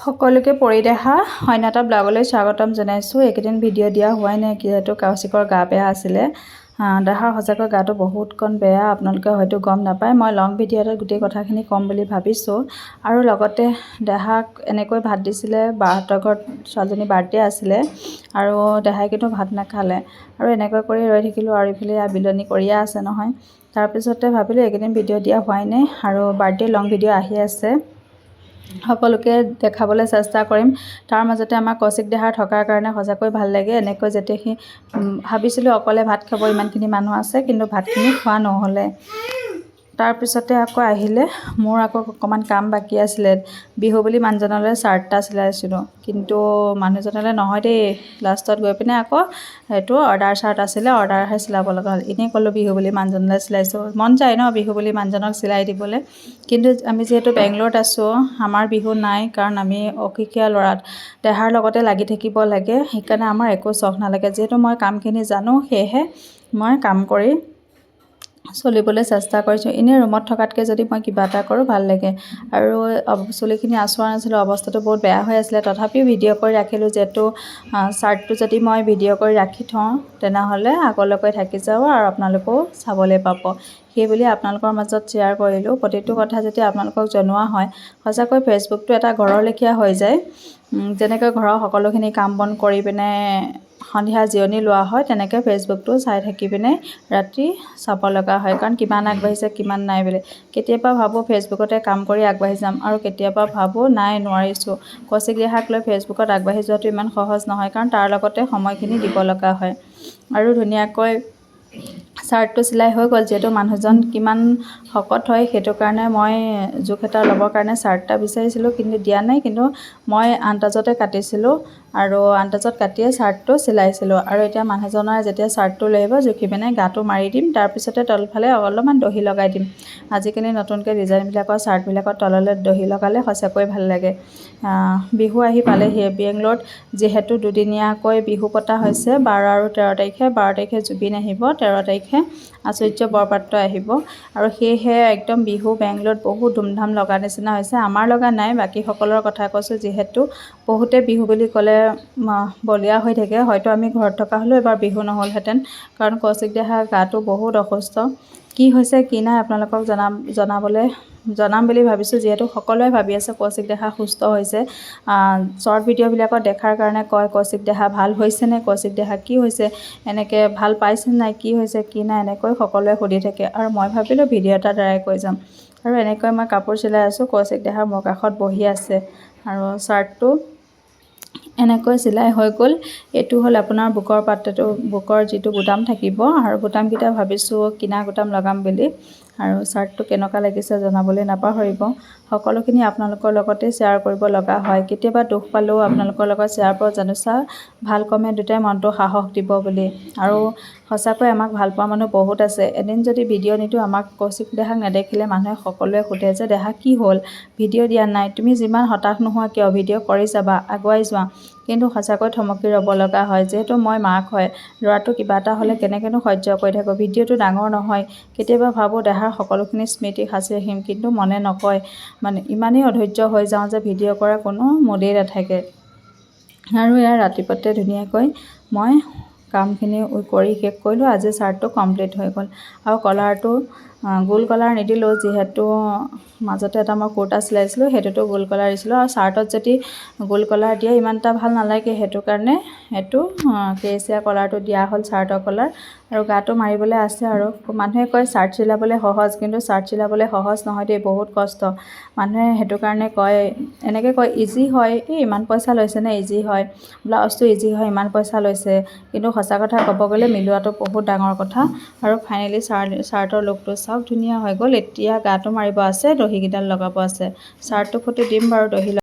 সকলোকে পৰি দেখা অন্য এটা ব্লগলৈ স্বাগতম জনাইছোঁ। এইকেইদিন ভিডিঅ' দিয়া হোৱাই নাই যিহেতু কৌশিকৰ গা বেয়া আছিলে। দেহাৰ সঁচাকৈ গাটো বহুতকণ বেয়া, আপোনালোকে হয়তো গম নাপায়। মই লং ভিডিঅ'তে গোটেই কথাখিনি ক'ম বুলি ভাবিছোঁ। আৰু লগতে দেহাক এনেকৈ ভাত দিছিলে, বাহঁতৰ ঘৰত ছোৱালীজনীৰ বাৰ্থডে আছিলে আৰু দেহাই কিন্তু ভাত নাখালে আৰু এনেকৈ কৰি ৰৈ থাকিলোঁ। আৰু ইফালে বিলনি কৰিয়ে আছে নহয়। তাৰপিছতে ভাবিলোঁ এইকেইদিন ভিডিঅ' দিয়া হোৱাই নাই আৰু বাৰ্থডে লং ভিডিঅ' আহি আছে, সকলোকে দেখাবলৈ চেষ্টা কৰিম। তাৰ মাজতে আমাৰ কৌশিক দেহাৰ থকাৰ কাৰণে সঁচাকৈ ভাল লাগে। এনেকৈ যেতিয়া সি ভাবিছিলোঁ অকলে ভাত খাব, ইমানখিনি মানুহ আছে, কিন্তু ভাতখিনি খোৱা নহ'লে। তাৰপিছতে আকৌ আহিলে, মোৰ আকৌ অকণমান কাম বাকী আছিলে। বিহু বুলি মানুহজনলৈ চাৰ্ট এটা চিলাইছিলোঁ, কিন্তু মানুহজনলৈ নহয় দেই। লাষ্টত গৈ পিনে আকৌ সেইটো অৰ্ডাৰ চাৰ্ট আছিলে, অৰ্ডাৰহে চিলাব লগা হ'ল। এনেই ক'লোঁ বিহু বুলি মানুহজনলৈ চিলাইছোঁ, মন যায় ন বিহু বুলি মানুহজনক চিলাই দিবলৈ। কিন্তু আমি যিহেতু বেংগলোৰত আছোঁ, আমাৰ বিহু নাই, কাৰণ আমি অসুখীয়া ল'ৰাত দেহাৰ লগতে লাগি থাকিব লাগে। সেইকাৰণে আমাৰ একো চখ নালাগে। যিহেতু মই কামখিনি জানো, সেয়েহে মই কাম কৰি চলিবলৈ চেষ্টা কৰিছোঁ। এনেই ৰুমত থকাতকৈ যদি মই কিবা এটা কৰোঁ ভাল লাগে। আৰু চুলিখিনি আঁচোৰা নাছিলোঁ, অৱস্থাটো বহুত বেয়া হৈ আছিলে, তথাপিও ভিডিঅ' কৰি ৰাখিলোঁ। যিহেতু চাৰ্টটো যদি মই ভিডিঅ' কৰি ৰাখি থওঁ তেনেহ'লে আগলৈকে থাকি যাব আৰু আপোনালোকেও চাবলৈ পাব। সেইবুলি আপোনালোকৰ মাজত শ্বেয়াৰ কৰিলোঁ। প্ৰতিটো কথা যেতিয়া আপোনালোকক জনোৱা হয়, সঁচাকৈ ফেচবুকটো এটা ঘৰৰ লেখীয়া হৈ যায়। যেনেকৈ ঘৰৰ সকলোখিনি কাম বন কৰি পিনে সন্ধিয়া জিৰণি লোৱা হয়, তেনেকৈ ফেচবুকটো চাই থাকি পিনে ৰাতি চাব লগা হয়, কাৰণ কিমান আগবাঢ়িছে কিমান নাই বুলি। কেতিয়াবা ভাবোঁ ফেচবুকতে কাম কৰি আগবাঢ়ি যাম, আৰু কেতিয়াবা ভাবোঁ নাই নোৱাৰিছোঁ। কৌশিক দেহাক লৈ ফেচবুকত আগবাঢ়ি যোৱাটো ইমান সহজ নহয়, কাৰণ তাৰ লগতে সময়খিনি দিব লগা হয়। আৰু ধুনীয়াকৈ চাৰ্টটো চিলাই হৈ গ'ল। যিহেতু মানুহজন কিমান শকত হয়, সেইটো কাৰণে মই জোখ এটা ল'বৰ কাৰণে চাৰ্ট এটা বিচাৰিছিলোঁ, কিন্তু দিয়া নাই। কিন্তু মই আন্দাজতে কাটিছিলোঁ আৰু আন্দাজত কাটিয়ে চাৰ্টটো চিলাইছিলোঁ। আৰু এতিয়া মানুহজনৰ যেতিয়া চাৰ্টটো লৈ আহিব, জুখি পিনে গাটো মাৰি দিম, তাৰপিছতে তলফালে অলপমান দহি লগাই দিম। আজিকালি নতুনকৈ ডিজাইনবিলাকৰ চাৰ্টবিলাকৰ তললৈ দহি লগালে সঁচাকৈ ভাল লাগে। বিহু আহি পালেহি। বেংগলোৰত যিহেতু দুদিনীয়াকৈ বিহু পতা হৈছে, 12 আৰু 13 তাৰিখে। 12 তাৰিখে জুবিন আহিব, 13 তাৰিখে আচাৰ্য বৰপাত্ৰ আহিব। আৰু সেয়েহে একদম বিহু বেংগলোৰত বহুত ধুমধাম লগা নিচিনা হৈছে। আমাৰ লগা নাই, বাকীসকলৰ কথা কৈছোঁ। যিহেতু বহুতে বিহু বুলি ক'লে বলিয়া হৈ থাকে। হয়তো আমি ঘৰত থকা হ'লেও এবাৰ বিহু নহ'লহেঁতেন, কাৰণ কৌশিক দেহাৰ গাটো বহুত অসুস্থ। কি হৈছে কি নাই আপোনালোকক জনাম বুলি ভাবিছোঁ। যিহেতু সকলোৱে ভাবি আছে কৌশিক দেহা সুস্থ হৈছে। শ্বৰ্ট ভিডিঅ'বিলাকত দেখাৰ কাৰণে কয় কৌশিক দেহা ভাল হৈছেনে, কৌশিক দেহা কি হৈছে, এনেকৈ ভাল পাইছে নাই, কি হৈছে কি নাই, এনেকৈ সকলোৱে সুধি থাকে। আৰু মই ভাবিলোঁ ভিডিঅ' এটাৰ দ্বাৰাই কৈ যাম। আৰু এনেকৈ মই কাপোৰ চিলাই আছোঁ। কৌশিক দেহা মোৰ কাষত বহি আছে আৰু চাৰ্টটো এনেকৈ চিলাই হৈ গ'ল। এইটো হ'ল আপোনাৰ বুকৰ পাত্ৰটো, বুকৰ যিটো বুটাম থাকিব, আৰু বুটামকেইটা ভাবিছোঁ কিনা বুটাম লগাম বুলি। আৰু চাৰ্টটো কেনেকুৱা লাগিছে জনাবলৈ নাপাহৰিব। সকলোখিনি আপোনালোকৰ লগতে শ্বেয়াৰ কৰিব লগা হয়। কেতিয়াবা দুখ পালেও আপোনালোকৰ লগত শ্বেয়াৰ কৰোঁ, জানোচা ভাল কমেণ্ট দুটাই মনটো সাহস দিব বুলি। আৰু সঁচাকৈ আমাক ভাল পোৱা মানুহ বহুত আছে। এদিন যদি ভিডিঅ' নিদিওঁ, আমাক কৌশিক দেহাক নেদেখিলে মানুহে সকলোৱে সোধে যে দেহা কি হ'ল, ভিডিঅ' দিয়া নাই। তুমি যিমান হতাশ নোহোৱা কিয়, ভিডিঅ' কৰি যাবা, আগুৱাই যোৱা। কিন্তু সঁচাকৈ থমকি ৰ'ব লগা হয়। যিহেতু মই মাক হয়, ল'ৰাটো কিবা এটা হ'লে কেনেকৈনো সহ্য কৰি থাকোঁ। ভিডিঅ'টো ডাঙৰ নহয়। কেতিয়াবা ভাবোঁ দেহাৰ সকলোখিনি স্মৃতি সাঁচি ৰাখিম, কিন্তু মনে নকয়। মানে ইমানেই অধৈৰ্য হৈ যাওঁ যে ভিডিঅ' কৰাৰ কোনো মুদেই নাথাকে। আৰু ইয়াৰ ৰাতিপুৱাতে ধুনীয়াকৈ মই কামখিনি কৰি শেষ কৰিলোঁ। আজি চাৰ্টটো কমপ্লিট হৈ গ'ল। আৰু কলাৰটো গোল কলাৰ নিদিলোঁ, যিহেতু মাজতে এটা মই কুৰ্তা চিলাইছিলোঁ, সেইটোতো গোল কলাৰ দিছিলোঁ। আৰু চাৰ্টত যদি গোল কলাৰ দিয়ে ইমান এটা ভাল নালাগে, সেইটো কাৰণে এইটো কেচিয়া কলাৰটো দিয়া হ'ল, চাৰ্টৰ কলাৰ। আৰু গাটো মাৰিবলৈ আছে। আৰু মানুহে কয় চাৰ্ট চিলাবলৈ সহজ, কিন্তু চাৰ্ট চিলাবলৈ সহজ নহয় দেই, বহুত কষ্ট। মানুহে সেইটো কাৰণে কয়, এনেকৈ কয় ইজি হয়, এই ইমান পইচা লৈছেনে, ইজি হয়, ব্লাউজটো ইজি হয়, ইমান পইচা লৈছে। কিন্তু সঁচা কথা ক'ব গ'লে মিলোৱাটো বহুত ডাঙৰ কথা। আৰু ফাইনেলি চাৰ্টৰ লুকটো চাওক, ধুনীয়া হৈ গ'ল। এতিয়া গাটো মাৰিব আছে, দহিকেইডাল লগাব আছে। চাৰ্টটো ফটো দিম বাৰু, দহি